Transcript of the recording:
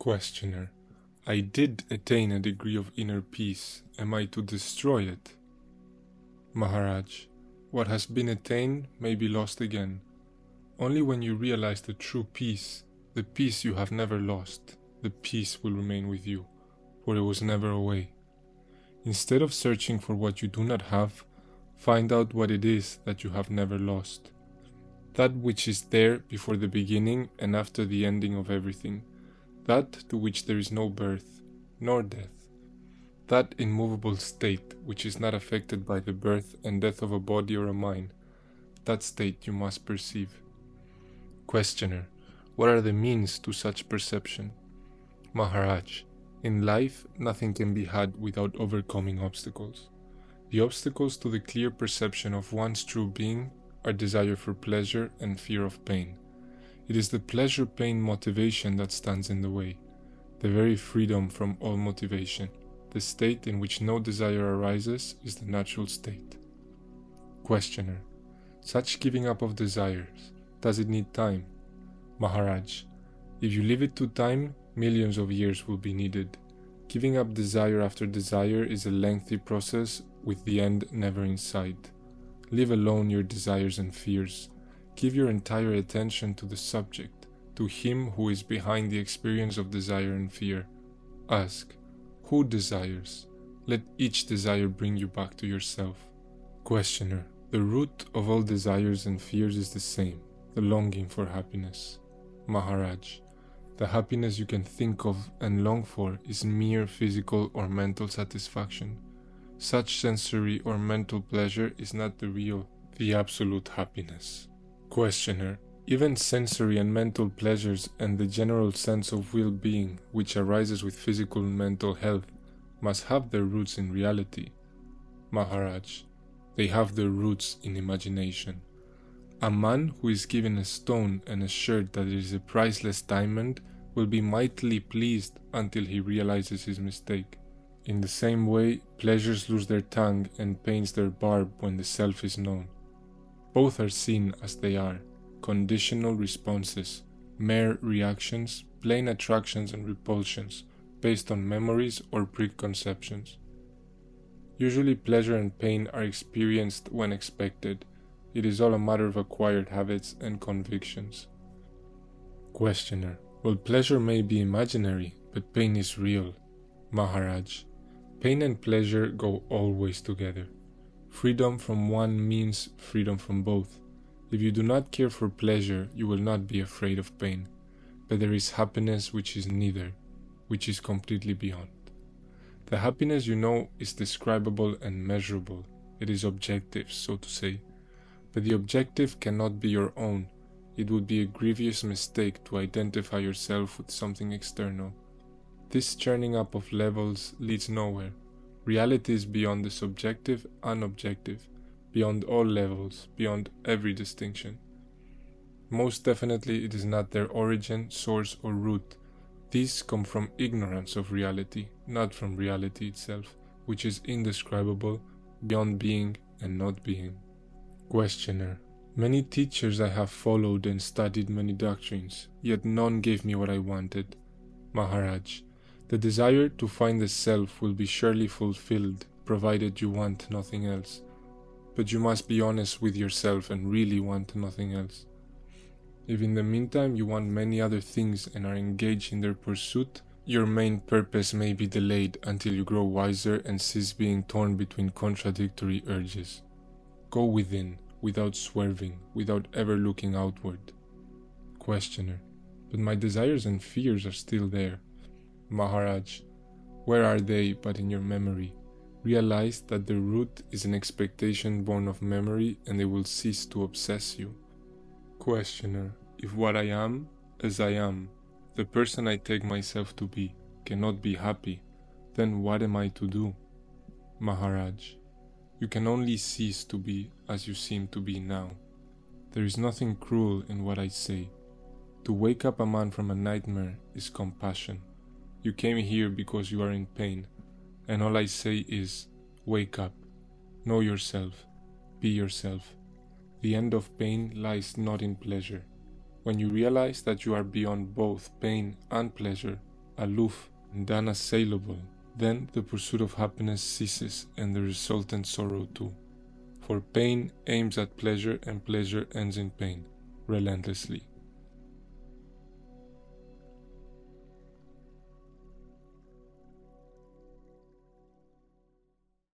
Questioner: I did attain a degree of inner peace. Am I to destroy it? Maharaj: what has been attained may be lost again. Only when you realize the true peace, the peace you have never lost, the peace will remain with you, for it was never away. Instead of searching for what you do not have, find out what it is that you have never lost. That which is there before the beginning and after the ending of everything, that to which there is no birth, nor death, that immovable state which is not affected by the birth and death of a body or a mind, that state you must perceive. Questioner: what are the means to such perception? Maharaj: in life nothing can be had without overcoming obstacles. The obstacles to the clear perception of one's true being are desire for pleasure and fear of pain. It is the pleasure-pain motivation that stands in the way, the very freedom from all motivation. The state in which no desire arises is the natural state. Questioner: such giving up of desires, does it need time? Maharaj: if you leave it to time, millions of years will be needed. Giving up desire after desire is a lengthy process with the end never in sight. Leave alone your desires and fears. Give your entire attention to the subject, to him who is behind the experience of desire and fear. Ask, who desires? Let each desire bring you back to yourself. Questioner: the root of all desires and fears is the same, the longing for happiness. Maharaj: the happiness you can think of and long for is mere physical or mental satisfaction. Such sensory or mental pleasure is not the real, the absolute happiness. Questioner: even sensory and mental pleasures and the general sense of well-being which arises with physical and mental health must have their roots in reality. Maharaj: they have their roots in imagination. A man who is given a stone and assured that it is a priceless diamond will be mightily pleased until he realizes his mistake. In the same way, pleasures lose their tongue and pains their barb when the self is known. Both are seen as they are, conditional responses, mere reactions, plain attractions and repulsions, based on memories or preconceptions. Usually pleasure and pain are experienced when expected. It is all a matter of acquired habits and convictions. Questioner: well, pleasure may be imaginary, but pain is real. Maharaj: pain and pleasure go always together. Freedom from one means freedom from both. If you do not care for pleasure, you will not be afraid of pain. But there is happiness which is neither, which is completely beyond. The happiness you know is describable and measurable. It is objective, so to say. But the objective cannot be your own. It would be a grievous mistake to identify yourself with something external. This churning up of levels leads nowhere. Reality is beyond the subjective and objective, beyond all levels, beyond every distinction. Most definitely it is not their origin, source or root. These come from ignorance of reality, not from reality itself, which is indescribable, beyond being and not being. Questioner: many teachers I have followed and studied many doctrines, yet none gave me what I wanted. Maharaj: the desire to find the self will be surely fulfilled, provided you want nothing else. But you must be honest with yourself and really want nothing else. If in the meantime you want many other things and are engaged in their pursuit, your main purpose may be delayed until you grow wiser and cease being torn between contradictory urges. Go within, without swerving, without ever looking outward. Questioner: but my desires and fears are still there. Maharaj: where are they but in your memory? Realize that the root is an expectation born of memory and they will cease to obsess you. Questioner: if what I am, as I am, the person I take myself to be, cannot be happy, then what am I to do? Maharaj: you can only cease to be as you seem to be now. There is nothing cruel in what I say. To wake up a man from a nightmare is compassion. You came here because you are in pain, and all I say is, wake up, know yourself, be yourself. The end of pain lies not in pleasure. When you realize that you are beyond both pain and pleasure, aloof and unassailable, then the pursuit of happiness ceases and the resultant sorrow too. For pain aims at pleasure and pleasure ends in pain, relentlessly.